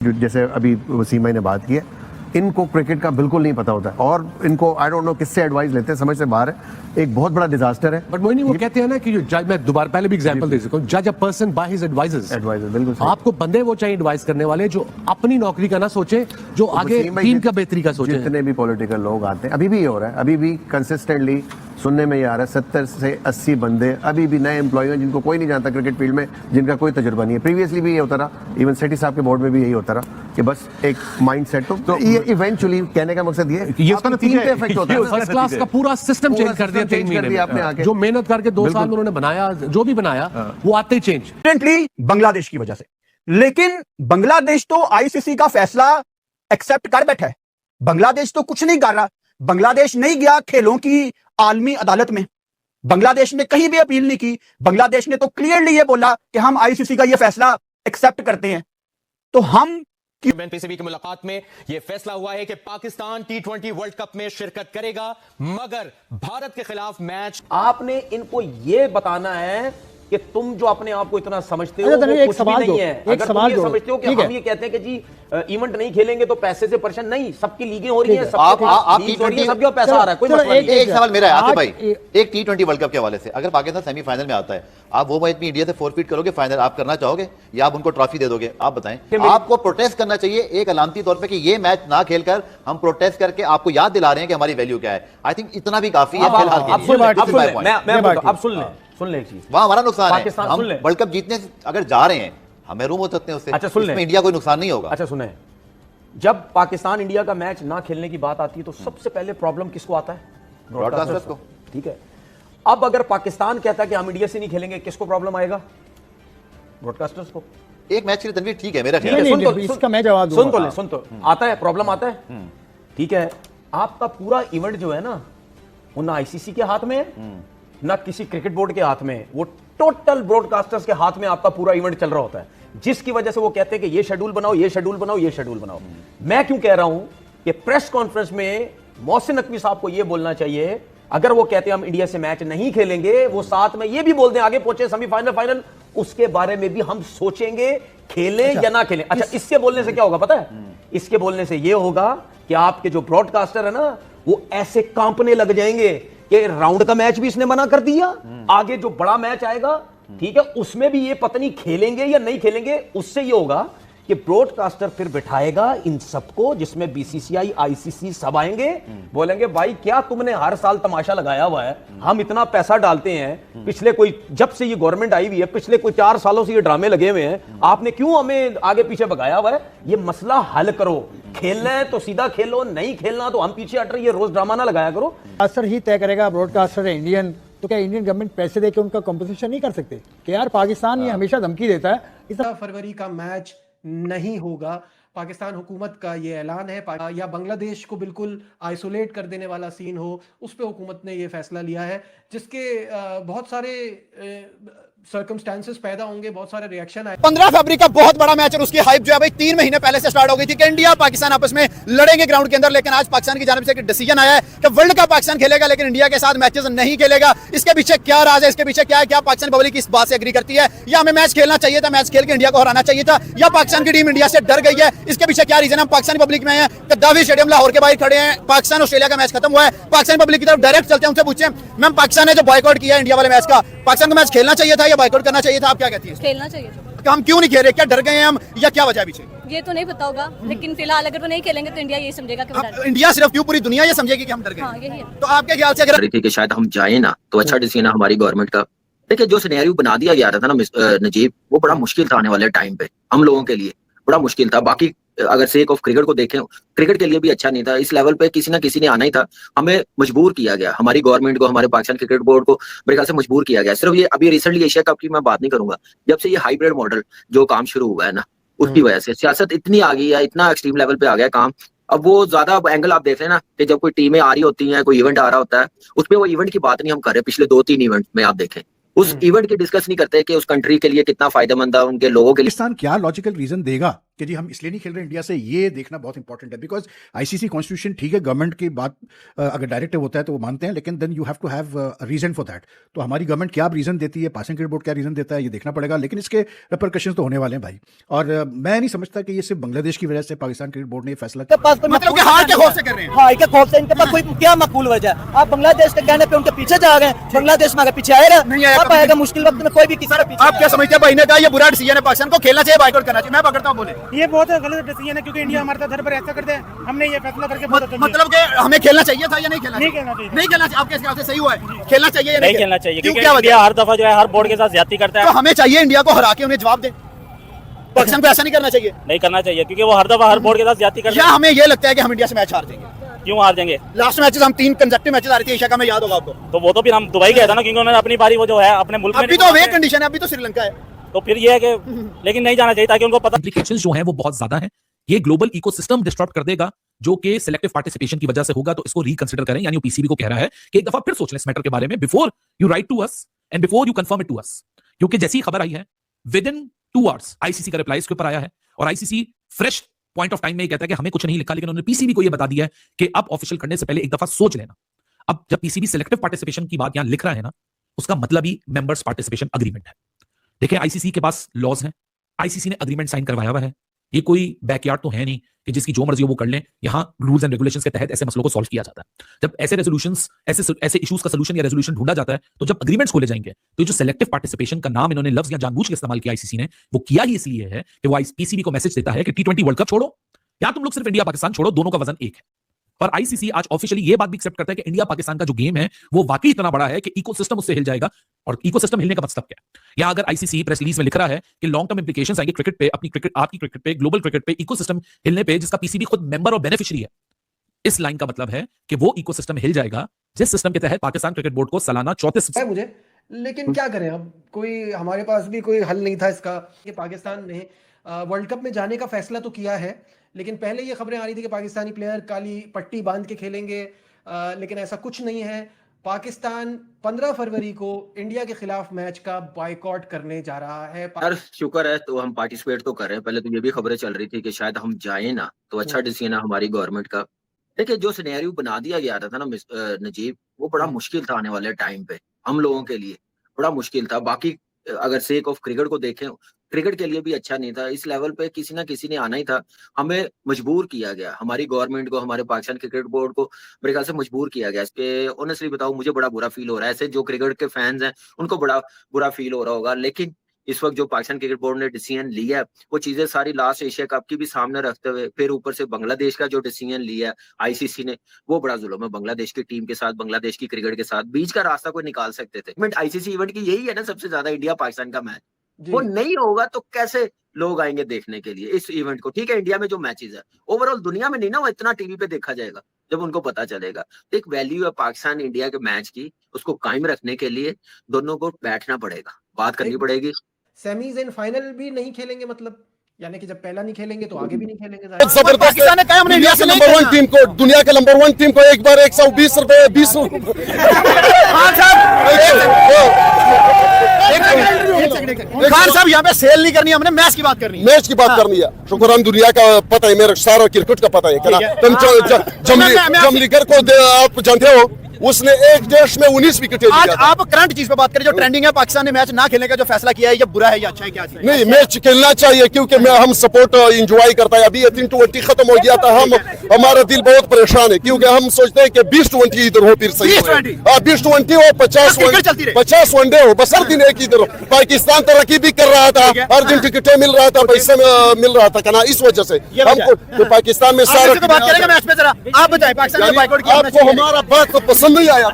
जैसे अभी वसीमा ने बात की है, इनको क्रिकेट का बिल्कुल नहीं पता होता है और इनको आई डोंट नो किससे एडवाइस लेते हैं, समझ से बाहर है। एक बहुत बड़ा डिजास्टर है। बट मोइनी वो कहते हैं ना कि जो जज, मैं दोबारा पहले भी एग्जांपल दे सकता हूं, जज a person by his advisers. बिल्कुल सही। आपको बंदे वो चाहिए एडवाइस करने वाले जो अपनी नौकरी का ना सोचे, जो आगे टीम का बेहतरी का सोचे। जितने भी पॉलिटिकल लोग आते हैं, अभी भी ये हो रहा है, अभी भी कंसिस्टेंटली सुनने में ये आ रहा है 70 से 80 बंदे अभी भी नए एम्प्लॉय हैं जिनको कोई नहीं जानता क्रिकेट फील्ड में, जिनका कोई तजुर्बा नहीं है। प्रीवियसली भी ये होता रहा, इवन सेठी साहब के बोर्ड में भी यही होता रहा कि बस एक माइंड सेट। तो ये इवेंचुअली कहने का मकसद ये उसका टीम पे इफेक्ट होता है। फर्स्ट क्लास का पूरा सिस्टम चेंज कर दिया 3 महीने में। जो मेहनत करके 2 साल में उन्होंने बनाया, जो भी बनाया वो आते ही चेंज। बांग्लादेश की वजह से। लेकिन बांग्लादेश तो आईसीसी का फैसला एक्सेप्ट कर बैठा है। बांग्लादेश तो कुछ नहीं कर रहा। बांग्लादेश नहीं गया खेलों की आलमी अदालत में, बांग्लादेश ने कहीं भी अपील नहीं की। बांग्लादेश ने तो क्लियरली ये बोला कि हम आईसीसी का ये फैसला एक्सेप्ट करते हैं। तो हम एनपीसीबी की मुलाकात में यह फैसला हुआ है कि पाकिस्तान टी20 वर्ल्ड कप में शिरकत करेगा, मगर भारत के खिलाफ मैच। आपने इनको यह बताना है कि तुम जो अपने आप को इतना समझते हो, वो एक कुछ सवाल भी नहीं है। अगर तुम ये समझते हो कि हम ये कहते हैं कि जी इवेंट नहीं खेलेंगे तो पैसे से परेशान, नहीं, सबकी लीगें हो रही हैं, सबके पैसा आ रहा है, कोई मसला नहीं। एक सवाल मेरा है आसिफ भाई, एक टी20 वर्ल्ड कप के हवाले से, अगर पाकिस्तान सेमीफाइनल में आता है, आप वो मैच में इंडिया से फोरफीट करोगे, फाइनल आप करना चाहोगे या आप उनको ट्रॉफी दे दोगे? आप बताएं। आपको प्रोटेस्ट करना चाहिए एक अलामती तौर पे कि ये मैच ना खेलकर हम प्रोटेस्ट करके आपको याद दिला रहे हैं कि हमारी वैल्यू क्या है। आई थिंक इतना भी काफी है फिलहाल के लिए। अब सुन ले एक चीज, वहां हमारा नुकसान है। पाकिस्तान हम वर्ल्ड कप जीतने अगर जा रहे हैं, हमें रूम हो सकते हैं उससे। अच्छा सुन ले, इसमें इंडिया कोई नुकसान नहीं होगा। अच्छा सुने, जब पाकिस्तान इंडिया का मैच ना खेलने की बात आती है तो सबसे पहले प्रॉब्लम किसको आता है? ब्रॉडकास्टर्स को। ठीक है, अब अगर पाकिस्तान कहता है कि हम इंडिया से नहीं खेलेंगे, किसको प्रॉब्लम आएगा? ब्रॉडकास्टर्स को। एक मैच के लिए तनवीर ठीक है मेरा ख्याल है। सुन तो आता है, प्रॉब्लम आता है। ठीक है, आपका पूरा इवेंट जो है ना, वो ना आईसीसी के हाथ में है, ना किसी क्रिकेट बोर्ड के हाथ में, वो टोटल ब्रॉडकास्टर्स के हाथ में आपका पूरा इवेंट चल रहा होता है, जिसकी वजह से वो कहते हैं कि ये शेड्यूल बनाओ, ये शेड्यूल बनाओ, ये शेड्यूल बनाओ। मैं क्यों कह रहा हूं कि प्रेस कॉन्फ्रेंस में मोहसिन नकवी साहब को यह बोलना चाहिए, अगर वो कहते हैं हम इंडिया से मैच नहीं खेलेंगे, वो साथ में ये भी बोल दें आगे पहुंचे सेमीफाइनल फाइनल, उसके बारे में भी हम सोचेंगे खेलें या ना खेलें। अच्छा, इसके बोलने से क्या होगा पता है? इसके बोलने से यह होगा कि आपके जो ब्रॉडकास्टर है ना, वो ऐसे कांपने लग जाएंगे कि राउंड का मैच भी इसने मना कर दिया, आगे जो बड़ा मैच आएगा, ठीक है, उसमें भी ये पता नहीं खेलेंगे या नहीं खेलेंगे। उससे ये होगा कि ब्रॉडकास्टर फिर बिठाएगा इन सबको, जिसमें बीसीसीआई, आईसीसी सब आएंगे, बोलेंगे भाई क्या तुमने हर साल तमाशा लगाया हुआ है, हम इतना पैसा डालते हैं, पिछले कोई जब से ये गवर्नमेंट आई हुई है, पिछले कोई 4 सालों से ये ड्रामे लगे हुए हैं, आपने क्यों हमें आगे पीछे भगाया हुआ है? ये मसला हल करो। खेलना है तो सीधा खेलो, नहीं खेलना तो हम पीछे हट रहे, ये रोज ड्रामा ना लगाया करो। ब्रॉडकास्टर ही तय करेगा, ब्रॉडकास्टर है इंडियन, तो क्या इंडियन गवर्नमेंट पैसे देके उनका कंपनसेशन नहीं कर सकते कि यार पाकिस्तान ये हमेशा धमकी देता है? इस फरवरी का मैच नहीं होगा, पाकिस्तान हुकूमत का ये ऐलान है, या बांग्लादेश को बिल्कुल आइसोलेट कर देने वाला सीन हो, उस पे हुकूमत ने ये फैसला लिया है, जिसके बहुत सारे सर्कमस्टेंसेस पैदा होंगे, बहुत सारे रिएक्शन आए। 15 फरवरी का बहुत बड़ा मैच और उसकी हाइप जो है भाई 3 महीने पहले से स्टार्ट हो गई थी कि इंडिया पाकिस्तान आपस में लड़ेंगे ग्राउंड के अंदर। लेकिन आज पाकिस्तान की जानिब से एक डिसीजन आया है कि वर्ल्ड कप पाकिस्तान खेलेगा लेकिन इंडिया के साथ मैचेस नहीं खेलेगा। इसके पीछे क्या राज है? इसके पीछे क्या है? क्या पाकिस्तान पब्लिक इस बात से एग्री करती है, या हमें मैच खेलना चाहिए था, मैच खेल के इंडिया को हराना चाहिए था, या पाकिस्तान की टीम इंडिया से डर गई है? इसके पीछे क्या रीजन है? हम पाकिस्तानी पब्लिक में हैं, गद्दाफी स्टेडियम लाहौर के बाहर खड़े हैं, पाकिस्तान ऑस्ट्रेलिया का मैच खत्म हुआ है, पाकिस्तानी पब्लिक की तरफ डायरेक्ट चलते हैं, उनसे पूछे मैम पाकिस्तान ने जो बॉयकॉट किया इंडिया वाले मैच का, पाकिस्तान को मैच खेलना चाहिए था या बॉयकॉट करना चाहिए था? आप क्या कहती हैं? खेलना चाहिए था। हम क्यों नहीं खेल रहे? क्या डर गए हैं हम या क्या वजह पीछे? ये तो नहीं पता होगा, लेकिन फिलहाल अगर वो नहीं खेलेंगे तो इंडिया ये समझेगा कि इंडिया सिर्फ क्यों, पूरी दुनिया ये समझेगी कि हम डर गए। हाँ, यही है। तो आपके ख्याल से अगर कि शायद हम जाए ना तो अच्छा डिसीजन है हमारी गवर्नमेंट का। देखिए जो सिनेरियो बना दिया गया था ना नजीब, वो बड़ा मुश्किल था आने वाले टाइम पे, हम लोगों के लिए बड़ा मुश्किल था। बाकी अगर सेक ऑफ क्रिकेट को देखें, क्रिकेट के लिए भी अच्छा नहीं था। इस लेवल पे किसी ना किसी ने आना ही था, हमें मजबूर किया गया, हमारी गवर्नमेंट को, हमारे पाकिस्तान क्रिकेट बोर्ड को मेरे ख्याल से मजबूर किया गया। सिर्फ ये अभी रिसेंटली एशिया कप की मैं बात नहीं करूंगा, जब से ये हाइब्रिड मॉडल जो काम शुरू हुआ है ना, उसकी वजह से सियासत इतनी आ गई है, इतना एक्सट्रीम लेवल पे आ गया काम। अब वो ज्यादा एंगल आप देख रहे हैं ना कि जब कोई टीमें आ रही होती हैं, कोई इवेंट आ रहा होता है, उसमें वो इवेंट की बात नहीं हम कर रहे। पिछले 2-3 इवेंट में आप देखें, उस इवेंट की डिस्कस नहीं करते कि उस कंट्री के लिए कितना फायदेमंद है, उनके लोगों के लिए। पाकिस्तान क्या लॉजिकल रीजन देगा कि जी हम इसलिए नहीं खेल रहे इंडिया से, ये देखना बहुत इंपॉर्टेंट है। बिकॉज आईसीसी कॉन्स्टिट्यूशन ठीक है, गवर्नमेंट की बात अगर डायरेक्टिव होता है तो वो मानते हैं, लेकिन then you have to have reason for that. तो हमारी गवर्नमेंट क्या रीजन देती है, पाकिस्तान क्रिकेट बोर्ड क्या रीजन देता है, ये देखना पड़ेगा। लेकिन इसके रिपरकशंस तो होने वाले हैं भाई, और मैं नहीं समझता कि ये सिर्फ बांग्लादेश की वजह से पाकिस्तान क्रिकेट बोर्ड ने फैसला किया। मतलब कि हार के खौफ से कर रहे हैं। हाँ, क्या खौफ से, इनके पास कोई क्या मकबूल वजह है? आप बांग्लादेश के कहने पे उनके पीछे जा रहे हैं, बांग्लादेश में आगे पीछे आएगा नहीं आएगा, अब आएगा मुश्किल वक्त में कोई भी किसी का। आप क्या समझते हैं भाई ने कहा ये बुरा डिसीजन है, पाकिस्तान को खेलना चाहिए, बाइकआउट करना चाहिए? मैं पकड़ता हूँ, बोले ये बहुत गलत डिसीजन है, क्योंकि इंडिया हमारे घर पर ऐसा करते हैं, हमने ये फैसला करके मतलब कि हमें खेलना चाहिए था या नहीं खेलना नहीं खेलना चाहिए। नहीं खेलना चाहिए। आपके हिसाब से सही हुआ है? खेलना चाहिए या नहीं खेलना चाहिए, क्यों, क्योंकि क्या इंडिया हर दफा जो है हर बोर्ड के साथ ज्यादती करता है। तो हमें चाहिए इंडिया को हरा के उन्हें जवाब दे, पाकिस्तान को ऐसा नहीं करना चाहिए। नहीं करना चाहिए, क्योंकि वो हर दफा हर बोर्ड के साथ ज्यादती करता या हमें ये लगता है कि हम इंडिया से मैच हार जाएंगे? क्यों हार जाएंगे? लास्ट मैचेस हम 3 कंसेक्टिव मैचेस आ रही थी एशिया का, में याद होगा आपको। तो वो तो फिर हम दुबई गए था ना, क्योंकि उन्होंने अपनी बारी वो जो है अपने मुल्क में अभी तो वे कंडीशन है, अभी तो श्रीलंका है। तो फिर ये है कि लेकिन नहीं जाना चाहिए, ताकि उनको पता implications जो हैं वो बहुत ज्यादा हैं। ये ग्लोबल इकोसिस्टम डिस्टर्ब कर देगा, जो कि सिलेक्टिव पार्टिसिपेशन की वजह से होगा। तो इसको रिकंसिडर करें, यानी पीसीबी को कह रहा है कि एक दफा फिर सोच लें इस मैटर के बारे में, before you write to us and before you confirm it to us. क्योंकि जैसी ही खबर आई है, विद इन 2 आवर्स आईसीसी का रिप्लाई इसके ऊपर आया है, और ICC fresh point of time में ये कहता है कि हमें कुछ नहीं लिखा, लेकिन उन्होंने पीसीबी को ये बता दिया है कि अब ऑफिशियल करने से पहले एक दफा सोच लेना। अब जब पीसीबी सिलेक्टिव पार्टिसिपेशन की बात यहां लिख रहा है ना, उसका मतलब ही मेंबर्स पार्टिसिपेशन अग्रीमेंट है। देखिए, आईसीसी के पास लॉज हैं, आईसीसी ने अग्रीमेंट साइन करवाया हुआ है। ये कोई बैकयार्ड तो है नहीं कि जिसकी जो मर्जी हो वो कर लें। यहां रूल्स एंड रेगुलेशंस के तहत ऐसे मसलों को सॉल्व किया जाता है। जब ऐसे रेजोल्यूशंस, ऐसे इश्यूज का सोल्यूशन या रेजोल्यूशन ढूंढा जाता है, तो जब अग्रीमेंट्स खोले जाएंगे, तो जो सिलेक्टिव पार्टिसिपेशन का नाम इन्होंने लफ्ज या जानबूझ के इस्तेमाल किया आईसीसी ने, वो किया ही इसलिए है कि वो पीसीबी को मैसेज देता है कि T20 वर्ल्ड कप छोड़ो, या तुम लोग सिर्फ इंडिया पाकिस्तान छोड़ो, दोनों का वजन एक है। और आईसीसी आज ऑफिशियली ये बात भी एक्सेप्ट करता है कि इंडिया पाकिस्तान का जो गेम है वो वाकई इतना बड़ा है कि इकोसिस्टम उससे हिल जाएगा। और इकोसिस्टम हिलने का मतलब क्या है? या अगर आईसीसी प्रेस रिलीज में लिख रहा है कि लॉन्ग टर्म इंप्लीकेशंस आएंगे क्रिकेट पे, अपनी क्रिकेट, आपकी क्रिकेट पे, ग्लोबल क्रिकेट पे, इकोसिस्टम हिलने पे, जिसका पीसीबी खुद मेंबर और बेनिफिशियरी है। इस लाइन का मतलब है कि वो इकोसिस्टम हिल जाएगा जिस सिस्टम के तहत पाकिस्तान क्रिकेट बोर्ड को सालाना 34 है मुझे, लेकिन क्या करें, अब कोई हमारे पास भी कोई हल नहीं था इसका कि पाकिस्तान ने वर्ल्ड कप में जाने का फैसला तो किया है, लेकिन पहले ये खबरें आ रही थी कि पाकिस्तानी प्लेयर काली पट्टी बांध के खेलेंगे, लेकिन ऐसा कुछ नहीं है। पाकिस्तान 15 फरवरी को इंडिया के खिलाफ मैच का बायकॉट करने जा रहा है। यार शुक्र है, तो हम पार्टिसिपेट तो कर रहे हैं। पहले तो ये भी खबरें चल रही थी कि शायद हम जाए ना, तो अच्छा डिसीजन है हमारी गवर्नमेंट का। देखिए, जो सिनेरियो बना दिया गया था ना नजीब, वो बड़ा मुश्किल था आने वाले टाइम पे, हम लोगों के लिए बड़ा मुश्किल था। बाकी अगर सेक ऑफ क्रिकेट को देखें, क्रिकेट के लिए भी अच्छा नहीं था। इस लेवल पे किसी ना किसी ने आना ही था, हमें मजबूर किया गया, हमारी गवर्नमेंट को, हमारे पाकिस्तान क्रिकेट बोर्ड को मेरे ख्याल से मजबूर किया गया। इसके ऑनेस्टली बताऊं, मुझे बड़ा बुरा फील हो रहा है। ऐसे जो क्रिकेट के फैंस हैं उनको बड़ा बुरा फील हो रहा होगा, लेकिन इस वक्त जो पाकिस्तान क्रिकेट बोर्ड ने डिसीजन लिया है, वो चीजें सारी लास्ट एशिया कप की भी सामने रखते हुए, फिर ऊपर से बांग्लादेश का जो डिसीजन लिया है आईसीसी ने, वो बड़ा जुल्म है बांग्लादेश की टीम के साथ, बांग्लादेश की क्रिकेट के साथ। बीच का रास्ता कोई निकाल सकते थे। आईसीसी इवेंट की यही है ना सबसे ज्यादा, इंडिया पाकिस्तान का मैच। वो नहीं होगा तो कैसे लोग आएंगे देखने के लिए इस इवेंट को? ठीक है, इंडिया में जो मैचेस है ओवरऑल दुनिया में नहीं ना वो इतना टीवी पे देखा जाएगा, जब उनको पता चलेगा। तो एक वैल्यू है पाकिस्तान इंडिया के मैच की, उसको कायम रखने के लिए दोनों को बैठना पड़ेगा, बात करनी पड़ेगी। सेमीज एंड फाइनल भी नहीं खेलेंगे, मतलब यानी कि जब पहला नहीं खेलेंगे तो आगे भी नहीं खेलेंगे। पाकिस्तान ने कहा हमने इंडिया से नंबर 1 टीम को, दुनिया के नंबर 1 टीम को एक बार 120 रुपए 20 खान साहब, यहाँ पे सेल नहीं करनी, हमने मैच की बात करनी है। मैच की बात करनी है। शुक्र हम दुनिया का पता है, मेरे सारा क्रिकेट का पता है क्या। तुम जमलीगर को आप जानते हो, उसने एक देश में 19 विकेट आज आप करंट चीज पे बात करें जो ट्रेंडिंग है, पाकिस्तान ने मैच ना खेलने का जो फैसला किया है, ये बुरा है या अच्छा है, क्या चीज? नहीं, मैच खेलना चाहिए, क्योंकि हम सपोर्ट एंजॉय करता है। अभी 3-20 खत्म हो गया था, हमारा दिल बहुत परेशान है, क्योंकि हम सोचते हैं कि 20-20 इधर हो, फिर सही 20-20 हो, 50 वनडे हो, बस हर दिन एक इधर हो। पाकिस्तान तरक्की भी कर रहा था, हर दिन टिकटें मिल रहा था, पैसा मिल रहा था ना, इस वजह से हमको पाकिस्तान में सारा बात करेंगे मैच पे। जरा आप बताएं, पाकिस्तान ने बायकॉट किया, आपको हमारा बात तो पसंद नहीं आया?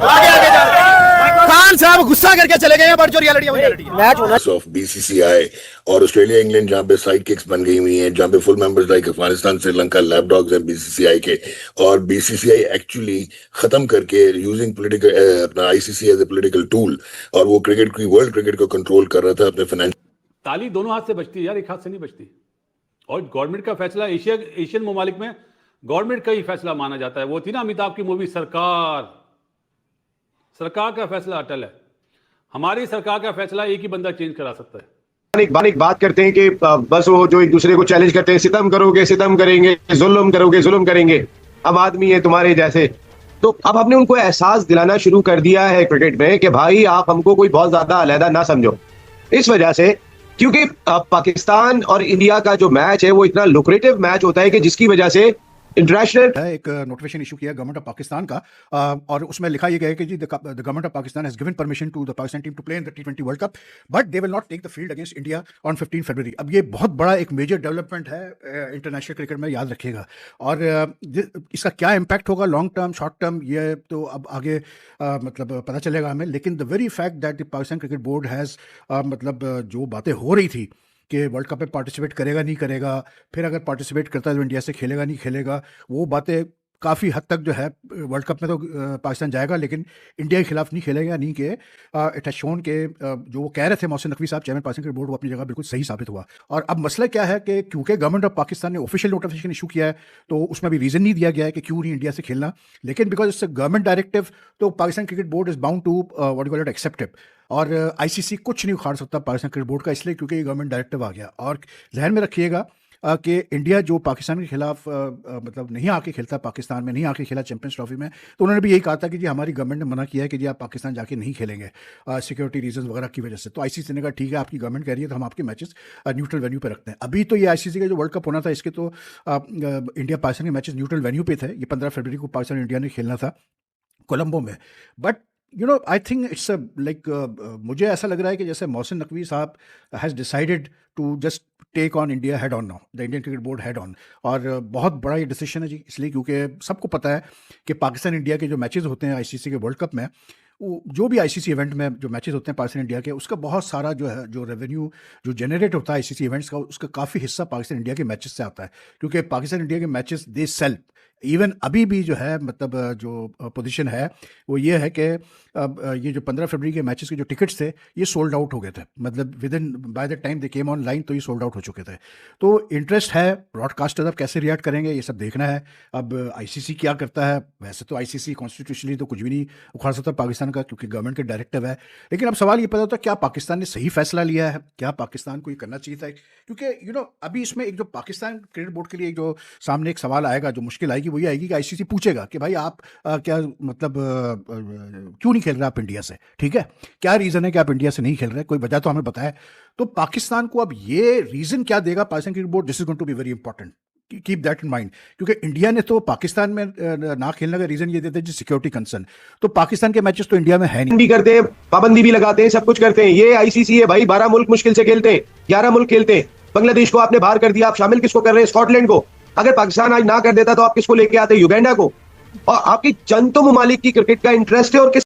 खान साहब गुस्सा करके चले गए हैं, बट जो रियलिटी है मैच होना ऑफ बीसीसीआई और ऑस्ट्रेलिया इंग्लैंड, जहां पे साइड किक्स बन गई हुई हैं, जहां पे full members like Afghanistan, Sri Lanka lapdogs हैं बीसीसीआई के, और बीसीसीआई एक्चुअली खत्म करके यूजिंग पॉलिटिकल अपना ICC as a political tool, और वो क्रिकेट की, वर्ल्ड क्रिकेट को कंट्रोल कर रहा था अपने फाइनेंशियल। ताली दोनों हाथ से बचती है यार, एक हाथ से नहीं बचती। और गवर्नमेंट का फैसला एशियन ममालिक में गवर्नमेंट का ही फैसला माना जाता है। वो थी ना अमिताभ की मूवी सरकार का फैसला अटल है। हमारी सरकार का फैसला एक ही बंदा चेंज करा सकता है। एक बात करते हैं कि बस वो जो एक दूसरे को चैलेंज करते हैं, सितम करोगे सितम करेंगे, जुल्म करोगे जुल्म करेंगे, हम आदमी है तुम्हारे जैसे। तो अब हमने उनको एहसास दिलाना शुरू कर दिया है क्रिकेट में कि भाई आप हमको कोई बहुत ज्यादा अलहदा ना समझो। इस वजह से क्योंकि पाकिस्तान और इंडिया का जो मैच है वो इतना लुक्रेटिव मैच होता है कि जिसकी वजह से इंटरनेशनल एक नोटिफिकेशन इशू किया गवर्नमेंट ऑफ पाकिस्तान का और उसमें लिखा ये गया है कि जी the government of Pakistan has given permission to the Pakistan team to play in the T20 world cup but they will not take the field against India on 15 February. अब ये बहुत बड़ा एक मेजर डेवलपमेंट है इंटरनेशनल क्रिकेट में, याद रखिएगा। और इसका क्या इम्पैक्ट होगा लॉन्ग टर्म शॉर्ट टर्म ये तो अब आगे मतलब पता चलेगा हमें। लेकिन the very fact that the Pakistan cricket board has मतलब जो बातें हो रही थी कि वर्ल्ड कप में पार्टिसिपेट करेगा नहीं करेगा, फिर अगर पार्टिसिपेट करता है तो इंडिया से खेलेगा नहीं खेलेगा, वो बातें काफ़ी हद तक जो है वर्ल्ड कप में तो पाकिस्तान जाएगा लेकिन इंडिया के खिलाफ नहीं खेलेगा नहीं के इट हैज शोन के जो वो कह रहे थे मोहसिन नकवी साहब चेयरमैन पाकिस्तान क्रिकेट बोर्ड, वो अपनी जगह बिल्कुल सही साबित हुआ। और अब मसला क्या है कि क्योंकि गवर्नमेंट ऑफ पाकिस्तान ने ऑफिशियल नोटिफिकेशन इशू किया है तो उसमें भी रीज़न नहीं दिया गया है कि क्यों नहीं इंडिया से खेलना, लेकिन because it's a government directive तो Pakistan cricket board is bound to what you call it accept it. और आईसीसी कुछ नहीं उखाड़ सकता पाकिस्तान क्रिकेट बोर्ड का, इसलिए क्योंकि ये गवर्नमेंट डायरेक्टिव आ गया। और जहन में रखिएगा कि इंडिया जो पाकिस्तान के खिलाफ मतलब नहीं आके खेलता, पाकिस्तान में नहीं आके खेला चैंपियंस ट्रॉफी में, तो उन्होंने भी यही कहा था कि जी हमारी गवर्नमेंट ने मना किया है कि जी आप पाकिस्तान जाके नहीं खेलेंगे सिक्योरिटी रीजंस वगैरह की वजह से। तो आईसीसी ने कहा ठीक है आपकी गवर्नमेंट कह रही है तो हम आपके मैचेस न्यूट्रल वेन्यू पे रखते हैं। अभी तो ये आईसीसी का जो वर्ल्ड कप होना था इसके तो इंडिया पाकिस्तान के मैचेस न्यूट्रल वेन्यू पे थे। ये 15 फरवरी को पाकिस्तान इंडिया ने खेलना था कोलंबो में। But you know I think it's like मुझे ऐसा लग रहा है कि जैसे मोहसिन नकवी साहब has decided to just take on India head on now, the Indian cricket board head on. और बहुत बड़ा ये डिसीजन है जी, इसलिए क्योंकि सबको पता है कि पाकिस्तान इंडिया के जो मैचेस होते हैं आईसीसी के वर्ल्ड कप में, जो भी आईसीसी इवेंट में जो मैचेस होते हैं पाकिस्तान इंडिया के, उसका बहुत सारा जो है जो रेवेन्यू जो जनरेट होता है आईसीसी इवेंट्स का, उसका काफ़ी हिस्सा पाकिस्तान इंडिया के मैचेस से आता है। क्योंकि पाकिस्तान इंडिया के मैचेस दे सेल, इवन अभी भी जो है मतलब जो पोजीशन है वो ये है कि ये जो 15 फरवरी के मैचेस के जो टिकट्स थे ये सोल्ड आउट हो गए थे, मतलब with in by the time they came on line तो ये सोल्ड आउट हो चुके थे। तो इंटरेस्ट है, ब्रॉडकास्टर्स अब कैसे रिएक्ट करेंगे ये सब देखना है। अब आईसीसी क्या करता है, वैसे तो आईसीसी कॉन्स्टिट्यूशनली तो कुछ भी नहीं उखाड़ सकता पाकिस्तान का क्योंकि गवर्नमेंट के डायरेक्टिव है। लेकिन अब सवाल ये पता होता है क्या पाकिस्तान ने सही फैसला लिया है, क्या पाकिस्तान को ये करना चाहिए था। क्योंकि यू नो अभी इसमें एक जो पाकिस्तान क्रिकेट बोर्ड के लिए जो सामने एक सवाल आएगा, जो मुश्किल आएगी वो ये आएगी कि आईसीसी पूछेगा कि भाई आप क्या मतलब क्यों नहीं खेल रहे आप इंडिया से, ठीक है, क्या रीजन है कि आप इंडिया से नहीं खेल रहे, कोई वजह तो हमें बताए। तो पाकिस्तान को अब ये रीजन क्या देगा Pakistan cricket board, this is going to be very important, keep that in mind. क्योंकि इंडिया ने तो पाकिस्तान में ना खेलने का रीजन ये देते हैं सिक्योरिटी कंसर्न, तो पाकिस्तान के मैचेस तो इंडिया में है नहीं, भी करते हैं, पाबंदी भी लगाते हैं, सब कुछ करते हैं। ये आईसीसी है भाई, 12 मुल्क मुश्किल से खेलते हैं, 11 मुल्क खेलते हैं। बांग्लादेश को आपने बाहर कर दिया, आप शामिल किसको कर रहे हैं, स्कॉटलैंड को। अगर पाकिस्तान आज ना कर देता तो आप किसको लेके आते, युगांडा को। और आपकी चंद तो ममालिक की क्रिकेट का इंटरेस्ट है और किस